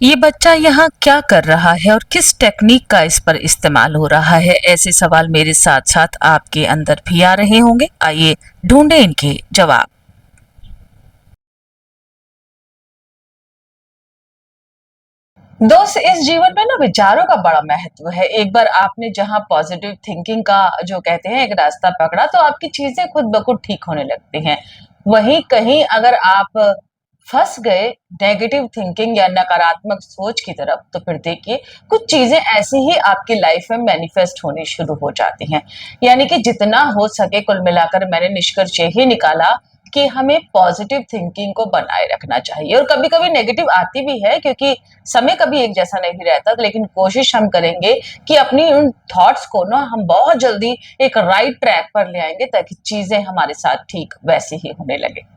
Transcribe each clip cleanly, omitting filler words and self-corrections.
ये बच्चा यहाँ क्या कर रहा है और किस टेक्निक का इस पर इस्तेमाल हो रहा है, ऐसे सवाल मेरे साथ साथ आपके अंदर भी आ रहे होंगे। आइए ढूंढें इनके जवाब। दोस्त, इस जीवन में ना विचारों का बड़ा महत्व है। एक बार आपने जहां पॉजिटिव थिंकिंग का जो कहते हैं एक रास्ता पकड़ा, तो आपकी चीजें खुद ब खुद ठीक होने लगती हैं। वहीं कहीं अगर आप फंस गए नेगेटिव थिंकिंग या नकारात्मक सोच की तरफ, तो फिर देखिए कुछ चीजें ऐसी ही आपकी लाइफ में मैनिफेस्ट होनी शुरू हो जाती हैं। यानी कि जितना हो सके कुल मिलाकर मैंने निष्कर्ष यही निकाला कि हमें पॉजिटिव थिंकिंग को बनाए रखना चाहिए। और कभी कभी नेगेटिव आती भी है, क्योंकि समय कभी एक जैसा नहीं रहता, लेकिन कोशिश हम करेंगे कि अपनी उन थॉट्स को ना हम बहुत जल्दी एक राइट ट्रैक पर ले आएंगे, ताकि चीजें हमारे साथ ठीक वैसे ही होने लगे।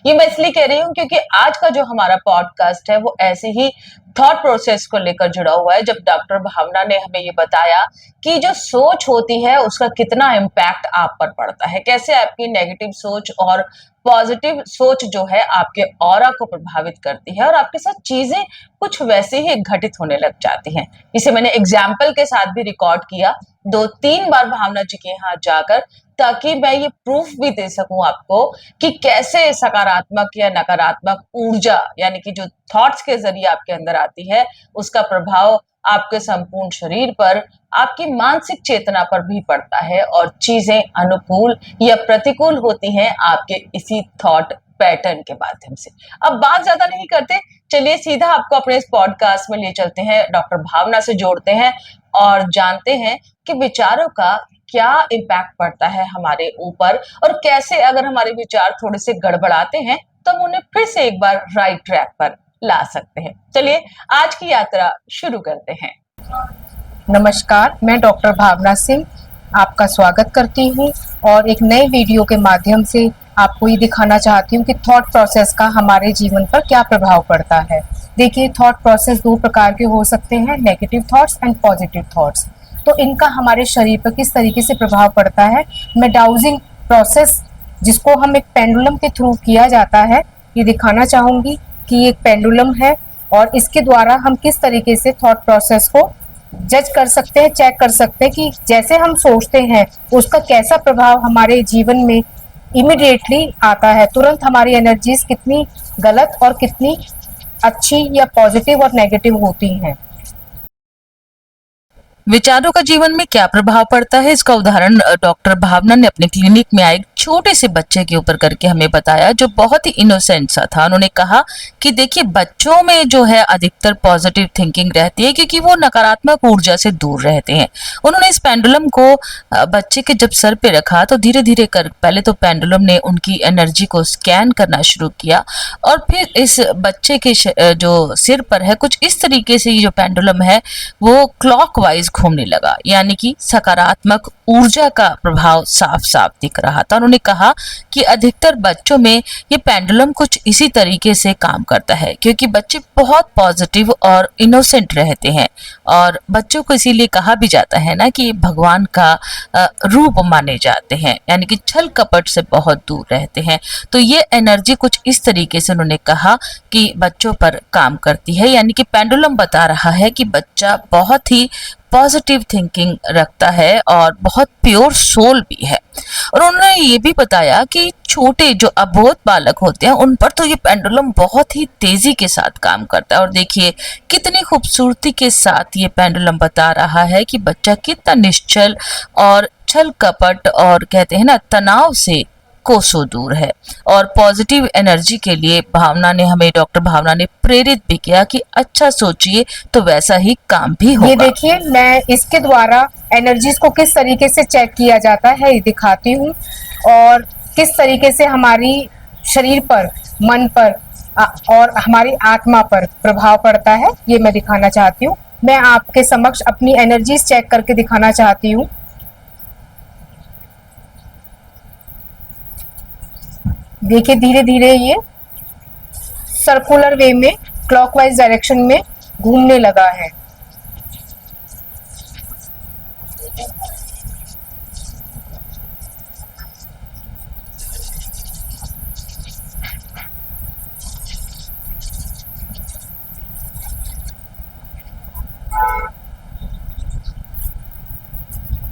ये मैं इसलिए कह रही हूँ क्योंकि आज का जो हमारा पॉडकास्ट है वो ऐसे ही थॉट प्रोसेस को लेकर जुड़ा हुआ है। जब डॉक्टर भावना ने हमें ये बताया कि जो सोच होती है उसका कितना इम्पैक्ट आप पर पड़ता है, कैसे आपकी नेगेटिव सोच और पॉजिटिव सोच जो है आपके ऑरा को प्रभावित करती है और आपके साथ चीजें कुछ वैसे ही घटित होने लग जाती हैं। इसे मैंने एग्जाम्पल के साथ भी रिकॉर्ड किया 2-3 बार भावना जी के यहाँ जाकर, ताकि मैं ये प्रूफ भी दे सकूं आपको कि कैसे सकारात्मक या नकारात्मक ऊर्जा, यानी कि जो थॉट्स के जरिए आपके अंदर आती है, उसका प्रभाव आपके संपूर्ण शरीर पर, आपकी मानसिक चेतना पर भी पड़ता है और चीजें अनुकूल या प्रतिकूल होती हैं आपके इसी थॉट पैटर्न के माध्यम से। अब बात ज्यादा नहीं करते, चलिए सीधा आपको अपने इस पॉडकास्ट में ले चलते हैं, डॉक्टर भावना से जोड़ते हैं और जानते हैं कि विचारों का क्या इम्पैक्ट पड़ता है हमारे ऊपर, और कैसे अगर हमारे विचार थोड़े से गड़बड़ाते हैं तो हम उन्हें फिर से एक बार राइट ट्रैक पर ला सकते हैं। चलिए आज की यात्रा शुरू करते हैं। नमस्कार, मैं डॉक्टर भावना सिंह आपका स्वागत करती हूँ और एक नए वीडियो के माध्यम से आपको ये दिखाना चाहती हूँ कि थॉट प्रोसेस का हमारे जीवन पर क्या प्रभाव पड़ता है। देखिए, थॉट प्रोसेस 2 प्रकार के हो सकते हैं, negative thoughts and positive thoughts. तो इनका हमारे शरीर पर किस तरीके से प्रभाव पड़ता है, मैं डाउजिंग प्रोसेस जिसको हम एक पेंडुलम के थ्रू किया जाता है, ये दिखाना चाहूँगी कि ये एक पेंडुलम है और इसके द्वारा हम किस तरीके से थॉट प्रोसेस को जज कर सकते हैं, चेक कर सकते हैं कि जैसे हम सोचते हैं उसका कैसा प्रभाव हमारे जीवन में इमिडिएटली आता है। तुरंत हमारी एनर्जीज कितनी गलत और कितनी अच्छी या पॉजिटिव और नेगेटिव होती हैं। विचारों का जीवन में क्या प्रभाव पड़ता है, इसका उदाहरण डॉक्टर भावना ने अपने क्लिनिक में आए छोटे से बच्चे के ऊपर करके हमें बताया, जो बहुत ही इनोसेंट सा था। उन्होंने कहा कि देखिए, बच्चों में जो है अधिकतर पॉजिटिव थिंकिंग रहती है, क्योंकि वो नकारात्मक ऊर्जा से दूर रहते हैं। उन्होंने इस पेंडुलम को बच्चे के जब सर पे रखा तो धीरे धीरे कर पहले तो पेंडुलम ने उनकी एनर्जी को स्कैन करना शुरू किया, और फिर इस बच्चे के जो सिर पर है कुछ इस तरीके से ये जो पेंडुलम है वो क्लॉकवाइज घूमने लगा, यानी कि सकारात्मक ऊर्जा का प्रभाव साफ साफ दिख रहा था। उन्होंने कहा कि अधिकतर बच्चों में ये पेंडुलम कुछ इसी तरीके से काम करता है, क्योंकि बच्चे बहुत पॉजिटिव और इनोसेंट रहते हैं, और बच्चों को इसीलिए कहा भी जाता है ना कि भगवान का रूप माने जाते हैं, यानी कि छल कपट से बहुत दूर रहते हैं। तो ये एनर्जी कुछ इस तरीके से उन्होंने कहा कि बच्चों पर काम करती है, यानी कि पेंडुलम बता रहा है कि बच्चा बहुत ही पॉजिटिव थिंकिंग रखता है और बहुत प्योर सोल भी है। और उन्होंने ये भी बताया कि छोटे जो अबोध बालक होते हैं उन पर तो ये पेंडुलम बहुत ही तेजी के साथ काम करता है। और देखिए कितनी खूबसूरती के साथ ये पेंडुलम बता रहा है कि बच्चा कितना निश्चल और छल कपट और कहते हैं ना तनाव से कोसों दूर है। और पॉजिटिव एनर्जी के लिए डॉक्टर भावना ने प्रेरित भी किया कि अच्छा सोचिए तो वैसा ही काम भी होगा। ये देखिए, मैं इसके द्वारा एनर्जीज को किस तरीके से चेक किया जाता है ये दिखाती हूँ, और किस तरीके से हमारी शरीर पर, मन पर और हमारी आत्मा पर प्रभाव पड़ता है ये मैं दिखाना चाहती हूँ। मैं आपके समक्ष अपनी एनर्जीज चेक करके दिखाना चाहती हूँ। देखिए, धीरे धीरे ये सर्कुलर वे में क्लॉकवाइज डायरेक्शन में घूमने लगा है।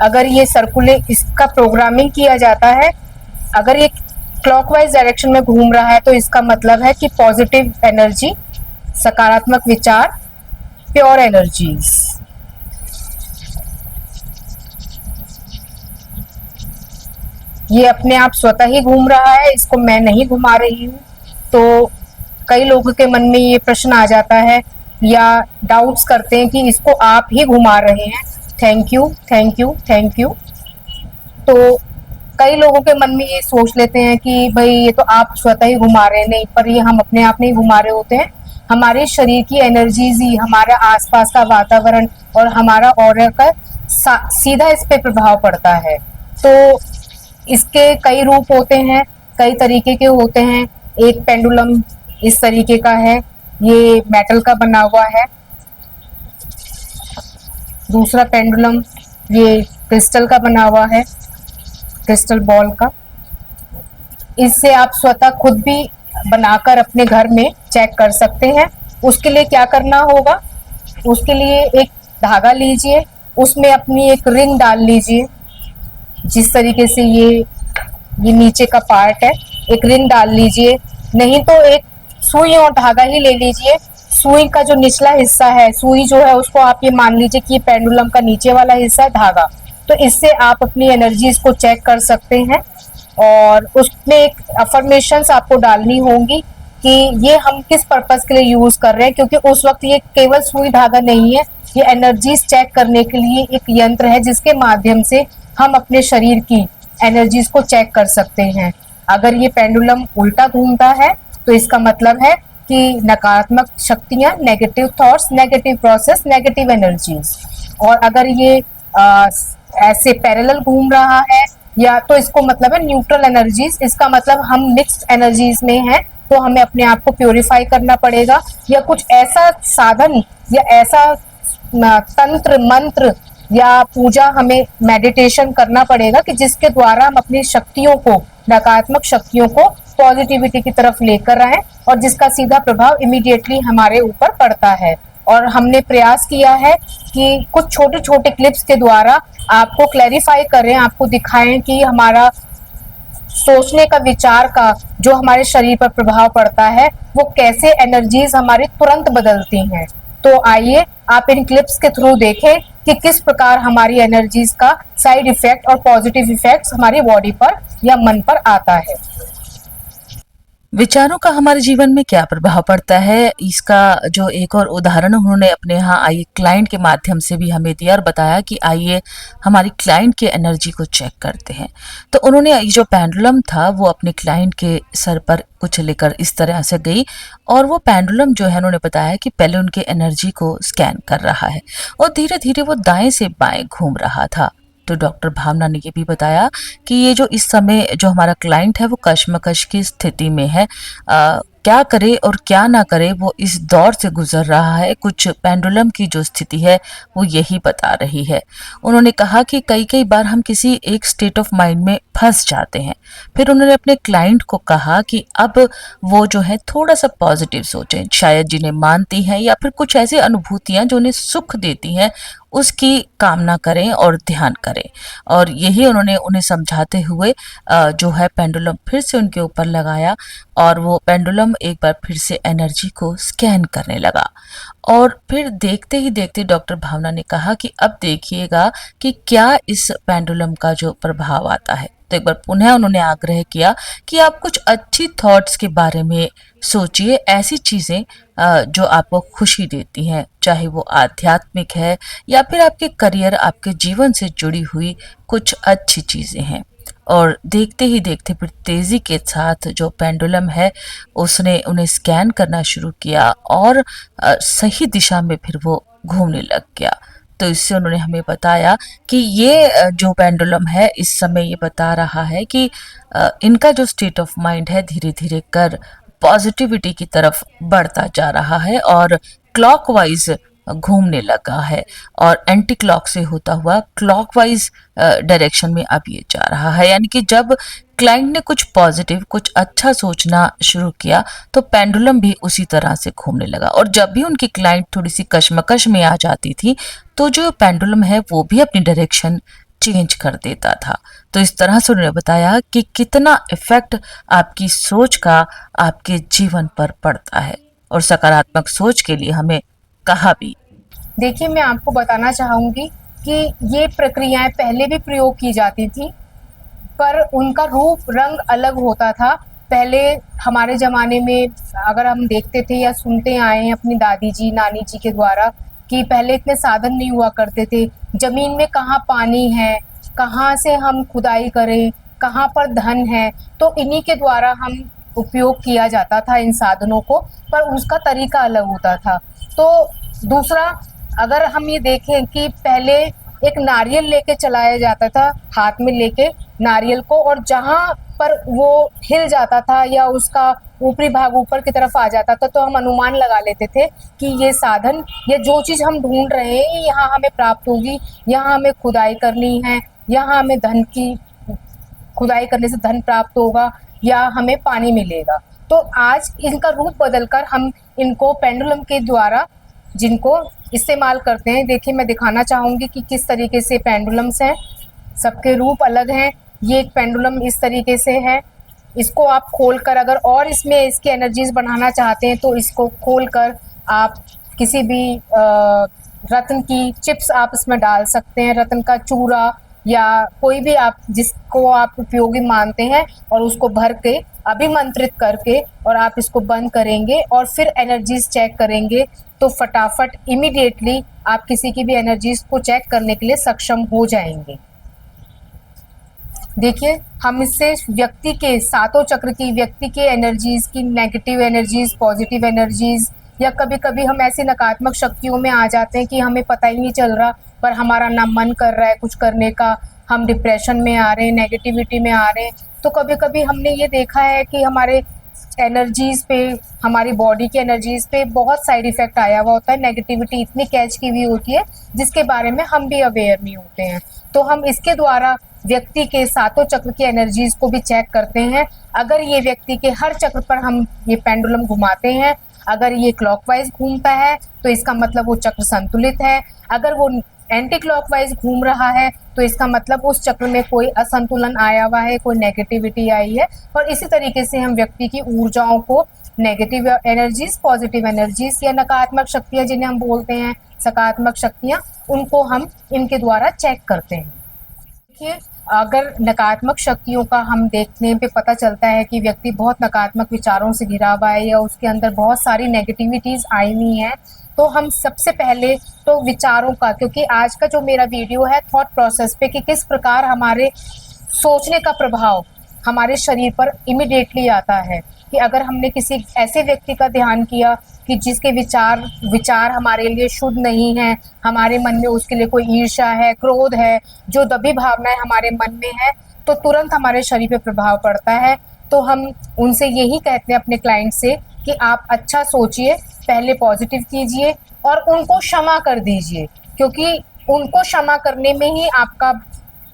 अगर ये सर्कुलेट इसका प्रोग्रामिंग किया जाता है, अगर ये क्लॉकवाइज डायरेक्शन में घूम रहा है तो इसका मतलब है कि पॉजिटिव एनर्जी, सकारात्मक विचार, प्योर एनर्जीज। ये अपने आप स्वतः ही घूम रहा है, इसको मैं नहीं घुमा रही हूँ। तो कई लोगों के मन में ये प्रश्न आ जाता है या डाउट्स करते हैं कि इसको आप ही घुमा रहे हैं। Thank you, thank you, thank you. तो कई लोगों के मन में ये सोच लेते हैं कि भाई ये तो आप स्वतः ही घुमा रहे हैं, नहीं, पर ये हम अपने आप नहीं घुमा रहे होते हैं। हमारे शरीर की एनर्जीज ही, हमारा आसपास का वातावरण और हमारा ऑरा का सीधा इस पे प्रभाव पड़ता है। तो इसके कई रूप होते हैं, कई तरीके के होते हैं। एक पेंडुलम इस तरीके का है, ये मेटल का बना हुआ है। दूसरा पेंडुलम ये क्रिस्टल का बना हुआ है, क्रिस्टल बॉल का। इससे आप स्वतः खुद भी बनाकर अपने घर में चेक कर सकते हैं। उसके लिए क्या करना होगा, उसके लिए एक धागा लीजिए, उसमें अपनी एक रिंग डाल लीजिए। जिस तरीके से ये नीचे का पार्ट है, एक रिंग डाल लीजिए, नहीं तो एक सुई और धागा ही ले लीजिए। सुई का जो निचला हिस्सा है, सुई जो है उसको आप ये मान लीजिए कि ये पेंडुलम का नीचे वाला हिस्सा है, धागा। तो इससे आप अपनी एनर्जीज को चेक कर सकते हैं और उसमें एक अफर्मेशंस आपको डालनी होंगी कि ये हम किस पर्पस के लिए यूज कर रहे हैं, क्योंकि उस वक्त ये केवल सुई धागा नहीं है, ये एनर्जीज चेक करने के लिए एक यंत्र है जिसके माध्यम से हम अपने शरीर की एनर्जीज को चेक कर सकते हैं। अगर ये पेंडुलम उल्टा घूमता है तो इसका मतलब है कि नकारात्मक शक्तियां, negative thoughts, negative process, negative energies. और अगर ये ऐसे पैरेलल घूम रहा है या तो इसको मतलब है न्यूट्रल एनर्जीज, इसका मतलब हम मिक्स्ड एनर्जीज में हैं, तो हमें अपने आप को प्योरीफाई करना पड़ेगा या कुछ ऐसा साधन या ऐसा तंत्र मंत्र या पूजा, हमें मेडिटेशन करना पड़ेगा कि जिसके द्वारा हम अपनी शक्तियों को, नकारात्मक शक्तियों को पॉजिटिविटी की तरफ लेकर आए और जिसका सीधा प्रभाव इमीडिएटली हमारे ऊपर पड़ता है। और हमने प्रयास किया है कि कुछ छोटे छोटे क्लिप्स के द्वारा आपको क्लैरिफाई करें, आपको दिखाएं कि हमारा सोचने का, विचार का जो हमारे शरीर पर प्रभाव पड़ता है वो कैसे एनर्जीज हमारी तुरंत बदलती हैं। तो आइए आप इन क्लिप्स के थ्रू देखें कि किस प्रकार हमारी एनर्जीज का साइड इफेक्ट और पॉजिटिव इफेक्ट्स हमारी बॉडी पर या मन पर आता है। विचारों का हमारे जीवन में क्या प्रभाव पड़ता है, इसका जो एक और उदाहरण उन्होंने अपने यहाँ आई क्लाइंट के माध्यम से भी हमें दिया और बताया कि आइए हमारी क्लाइंट की एनर्जी को चेक करते हैं। तो उन्होंने ये जो पेंडुलम था वो अपने क्लाइंट के सर पर कुछ लेकर इस तरह से गई और वो पेंडुलम जो है उन्होंने बताया कि पहले उनके एनर्जी को स्कैन कर रहा है और धीरे धीरे वो दाएं से बाएं घूम रहा था। तो डॉक्टर भावना ने ये भी बताया कि ये जो इस समय जो हमारा क्लाइंट है वो कश्मकश की स्थिति में है, क्या करे और क्या ना करे वो इस दौर से गुजर रहा है। कुछ पेंडुलम की जो स्थिति है वो यही बता रही है। उन्होंने कहा कि कई बार हम किसी एक स्टेट ऑफ माइंड में फंस जाते हैं। फिर उन्होंने अपने क्लाइंट को कहा कि अब वो जो है थोड़ा सा पॉजिटिव सोचें, शायद जिन्हें मानती हैं या फिर कुछ ऐसी अनुभूतियां जो उन्हें सुख देती हैं उसकी कामना करें और ध्यान करें। और यही उन्होंने उन्हें समझाते हुए जो है पेंडुलम फिर से उनके ऊपर लगाया और वो पेंडुलम एक बार फिर से एनर्जी को स्कैन करने लगा। और फिर देखते ही देखते डॉक्टर भावना ने कहा कि अब देखिएगा कि क्या इस पेंडुलम का जो प्रभाव आता है। तो एक बार पुनः उन्होंने आग्रह किया कि आप कुछ अच्छी थॉट्स के बारे में सोचिए, ऐसी चीज़ें जो आपको खुशी देती हैं, चाहे वो आध्यात्मिक है या फिर आपके करियर, आपके जीवन से जुड़ी हुई कुछ अच्छी चीज़ें हैं। और देखते ही देखते फिर तेज़ी के साथ जो पेंडुलम है उसने उन्हें स्कैन करना शुरू किया और सही दिशा में फिर वो घूमने लग गया। तो इससे उन्होंने हमें बताया कि ये जो पेंडुलम है इस समय ये बता रहा है कि इनका जो स्टेट ऑफ माइंड है धीरे धीरे कर पॉजिटिविटी की तरफ बढ़ता जा रहा है और क्लॉकवाइज घूमने लगा है और एंटी क्लॉक से होता हुआ क्लॉकवाइज डायरेक्शन में अब ये जा रहा है। यानी कि जब क्लाइंट ने कुछ पॉजिटिव, कुछ अच्छा सोचना शुरू किया तो पेंडुलम भी उसी तरह से घूमने लगा। और जब भी उनकी क्लाइंट थोड़ी सी कशमकश में आ जाती थी तो जो पेंडुलम है वो भी अपनी डायरेक्शन चेंज कर देता था। तो इस तरह से उन्होंने बताया कि कितना इफेक्ट आपकी सोच का आपके जीवन पर पड़ता है, और सकारात्मक सोच के लिए हमें कहा भी। देखिए, मैं आपको बताना चाहूँगी कि ये प्रक्रियाएं पहले भी प्रयोग की जाती थी, पर उनका रूप रंग अलग होता था। पहले हमारे ज़माने में अगर हम देखते थे या सुनते आए हैं अपनी दादी जी, नानी जी के द्वारा कि पहले इतने साधन नहीं हुआ करते थे। ज़मीन में कहाँ पानी है, कहाँ से हम खुदाई करें, कहाँ पर धन है, तो इन्हीं के द्वारा हम उपयोग किया जाता था इन साधनों को, पर उसका तरीका अलग होता था। तो दूसरा, अगर हम ये देखें कि पहले एक नारियल लेके चलाया जाता था, हाथ में लेके नारियल को, और जहाँ पर वो हिल जाता था या उसका ऊपरी भाग ऊपर की तरफ आ जाता था, तो हम अनुमान लगा लेते थे कि ये साधन या जो चीज़ हम ढूंढ रहे हैं यहाँ हमें प्राप्त होगी, यहाँ हमें खुदाई करनी है, यहाँ हमें धन की खुदाई करने से धन प्राप्त होगा या हमें पानी मिलेगा। तो आज इनका रूप बदलकर हम इनको पेंडुलम के द्वारा जिनको इस्तेमाल करते हैं। देखिए, मैं दिखाना चाहूँगी कि किस तरीके से पेंडुलम्स हैं, सबके रूप अलग हैं। ये एक पेंडुलम इस तरीके से है, इसको आप खोलकर अगर और इसमें इसकी एनर्जीज बढ़ाना चाहते हैं तो इसको खोलकर आप किसी भी रत्न की चिप्स आप इसमें डाल सकते हैं, रत्न का चूरा या कोई भी आप जिसको आप उपयोगी मानते हैं, और उसको भर के अभिमंत्रित करके और आप इसको बंद करेंगे और फिर एनर्जीज चेक करेंगे, तो फटाफट इमीडिएटली आप किसी की भी एनर्जीज को चेक करने के लिए सक्षम हो जाएंगे। देखिए, हम इससे व्यक्ति के सातों चक्र की, व्यक्ति के एनर्जीज की, नेगेटिव एनर्जीज, पॉजिटिव एनर्जीज, या कभी कभी हम ऐसी नकारात्मक शक्तियों में आ जाते हैं कि हमें पता ही नहीं चल रहा, पर हमारा ना मन कर रहा है कुछ करने का, हम डिप्रेशन में आ रहे हैं, नेगेटिविटी में आ रहे हैं। तो कभी कभी हमने ये देखा है कि हमारे एनर्जीज पे, हमारी बॉडी की एनर्जीज पे बहुत साइड इफेक्ट आया हुआ होता है, नेगेटिविटी इतनी कैच की हुई होती है जिसके बारे में हम भी अवेयर नहीं होते हैं। तो हम इसके द्वारा व्यक्ति के सातों चक्र की एनर्जीज को भी चेक करते हैं। अगर ये व्यक्ति के हर चक्र पर हम ये पेंडुलम घुमाते हैं, अगर ये क्लॉकवाइज घूमता है तो इसका मतलब वो चक्र संतुलित है, अगर वो एंटी क्लॉकवाइज घूम रहा है तो इसका मतलब उस चक्र में कोई असंतुलन आया हुआ है, कोई नेगेटिविटी आई है। और इसी तरीके से हम व्यक्ति की ऊर्जाओं को, नेगेटिव एनर्जीज, पॉजिटिव एनर्जीज या नकारात्मक शक्तियाँ जिन्हें हम बोलते हैं सकारात्मक शक्तियाँ, उनको हम इनके द्वारा चेक करते हैं। देखिए, अगर नकारात्मक शक्तियों का हम देखने पे पता चलता है कि व्यक्ति बहुत नकारात्मक विचारों से घिरा हुआ है या उसके अंदर बहुत सारी नेगेटिविटीज़ आई हुई हैं, तो हम सबसे पहले तो विचारों का, क्योंकि आज का जो मेरा वीडियो है थॉट प्रोसेस पे कि किस प्रकार हमारे सोचने का प्रभाव हमारे शरीर पर इमिडिएटली आता है, कि अगर हमने किसी ऐसे व्यक्ति का ध्यान किया कि जिसके विचार हमारे लिए शुद्ध नहीं है, हमारे मन में उसके लिए कोई ईर्ष्या है, क्रोध है, जो दबी भावनाएं हमारे मन में है, तो तुरंत हमारे शरीर पे प्रभाव पड़ता है। तो हम उनसे यही कहते हैं अपने क्लाइंट से कि आप अच्छा सोचिए, पहले पॉजिटिव कीजिए और उनको क्षमा कर दीजिए, क्योंकि उनको क्षमा करने में ही आपका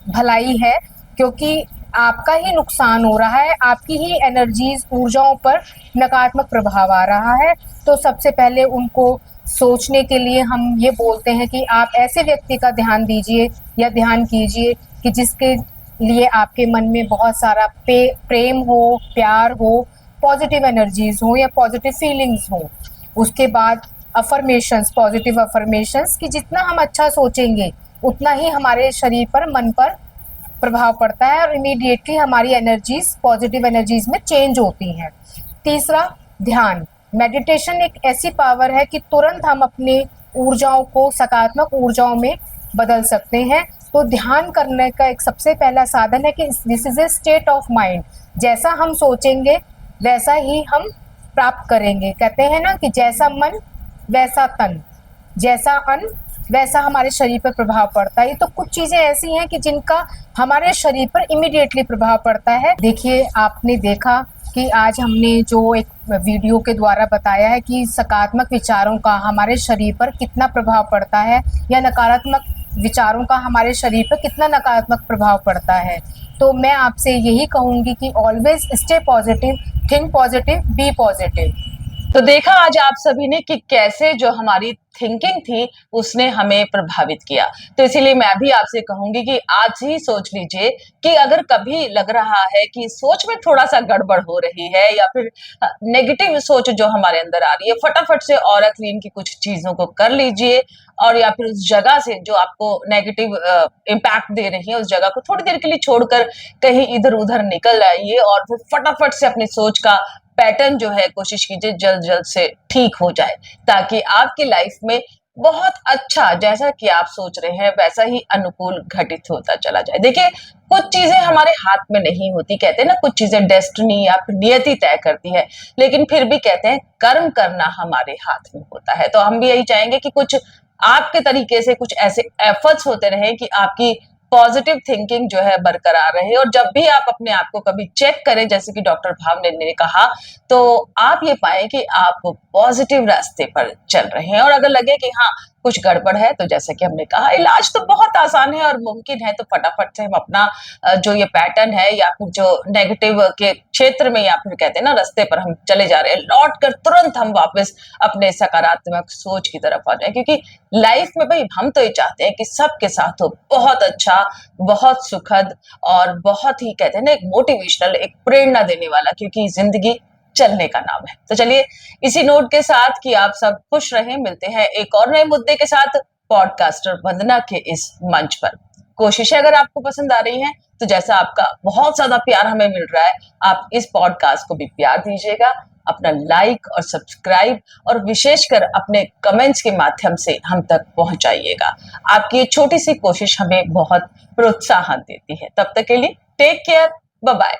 भलाई है, क्योंकि आपका ही नुकसान हो रहा है, आपकी ही एनर्जीज, ऊर्जाओं पर नकारात्मक प्रभाव आ रहा है। तो सबसे पहले उनको सोचने के लिए हम ये बोलते हैं कि आप ऐसे व्यक्ति का ध्यान दीजिए या ध्यान कीजिए कि जिसके लिए आपके मन में बहुत सारा प्रेम हो, प्यार हो, पॉजिटिव एनर्जीज हो या पॉजिटिव फीलिंग्स हो। उसके बाद अफर्मेशंस, पॉजिटिव अफर्मेशंस, कि जितना हम अच्छा सोचेंगे उतना ही हमारे शरीर पर, मन पर प्रभाव पड़ता है और इमीडिएटली हमारी एनर्जीज पॉजिटिव एनर्जीज में चेंज होती हैं। तीसरा, ध्यान। मेडिटेशन एक ऐसी पावर है कि तुरंत हम अपने ऊर्जाओं को सकारात्मक ऊर्जाओं में बदल सकते हैं। तो ध्यान करने का एक सबसे पहला साधन है कि this is a state of mind. जैसा हम सोचेंगे वैसा ही हम प्राप्त करेंगे। कहते हैं ना कि जैसा मन वैसा तन, जैसा अन्न वैसा हमारे शरीर पर प्रभाव पड़ता है। तो कुछ चीजें ऐसी हैं कि जिनका हमारे शरीर पर इमीडिएटली प्रभाव पड़ता है। देखिए, आपने देखा कि आज हमने जो एक वीडियो के द्वारा बताया है कि सकारात्मक विचारों का हमारे शरीर पर कितना प्रभाव पड़ता है या नकारात्मक विचारों का हमारे शरीर पर कितना नकारात्मक प्रभाव पड़ता है। तो मैं आपसे यही कहूँगी कि always stay positive, think positive, be positive. तो देखा आज आप सभी ने कि कैसे जो हमारी थिंकिंग थी उसने हमें प्रभावित किया। तो इसीलिए मैं भी आपसे कहूंगी कि आज ही सोच लीजिए कि अगर कभी लग रहा है कि सोच में थोड़ा सा गड़बड़ हो रही है या फिर नेगेटिव सोच जो हमारे अंदर आ रही है, फटाफट से ऑरा क्लीन की कुछ चीजों को कर लीजिए और या फिर उस जगह से जो आपको नेगेटिव इम्पैक्ट दे रही है उस जगह को थोड़ी देर के लिए छोड़कर कहीं इधर उधर निकल आइए और फिर फटाफट से अपनी सोच का पैटर्न जो है कोशिश कीजिए जल्द जल्द से ठीक हो जाए, ताकि आपकी लाइफ में बहुत अच्छा जैसा कि आप सोच रहे हैं वैसा ही अनुकूल घटित होता चला जाए। देखिए, कुछ चीजें हमारे हाथ में नहीं होती, कहते हैं ना कुछ चीजें डेस्टिनी या फिर नियति तय करती है, लेकिन फिर भी कहते हैं कर्म करना हमारे हाथ में होता है। तो हम भी यही चाहेंगे कि कुछ आपके तरीके से कुछ ऐसे एफर्ट्स होते रहे कि आपकी पॉजिटिव थिंकिंग जो है बरकरार रहे, और जब भी आप अपने आप को कभी चेक करें जैसे कि डॉक्टर भावना ने कहा, तो आप ये पाए कि आप पॉजिटिव रास्ते पर चल रहे हैं। और अगर लगे कि हाँ कुछ गड़बड़ है तो जैसे कि हमने कहा इलाज तो बहुत आसान है और मुमकिन है, तो फटाफट से हम अपना जो ये पैटर्न है या फिर जो नेगेटिव के क्षेत्र में या फिर कहते हैं ना रास्ते पर हम चले जा रहे हैं, लौट कर तुरंत हम वापस अपने सकारात्मक सोच की तरफ आ जाए। क्योंकि लाइफ में भाई हम तो ये चाहते हैं कि सबके साथ हो बहुत अच्छा, बहुत सुखद और बहुत ही कहते हैं ना एक मोटिवेशनल, एक प्रेरणा देने वाला, क्योंकि जिंदगी चलने का नाम है। तो चलिए इसी नोट के साथ कि आप सब खुश रहें, मिलते हैं एक और नए मुद्दे के साथ पॉडकास्टर वंदना के इस मंच पर। कोशिशें अगर आपको पसंद आ रही हैं तो जैसा आपका बहुत ज्यादा प्यार हमें मिल रहा है, आप इस पॉडकास्ट को भी प्यार दीजिएगा, अपना लाइक और सब्सक्राइब और विशेषकर अपने कमेंट्स के माध्यम से हम तक पहुंचाइएगा। आपकी ये छोटी सी कोशिश हमें बहुत प्रोत्साहन देती है। तब तक के लिए टेक केयर, बाय बाय।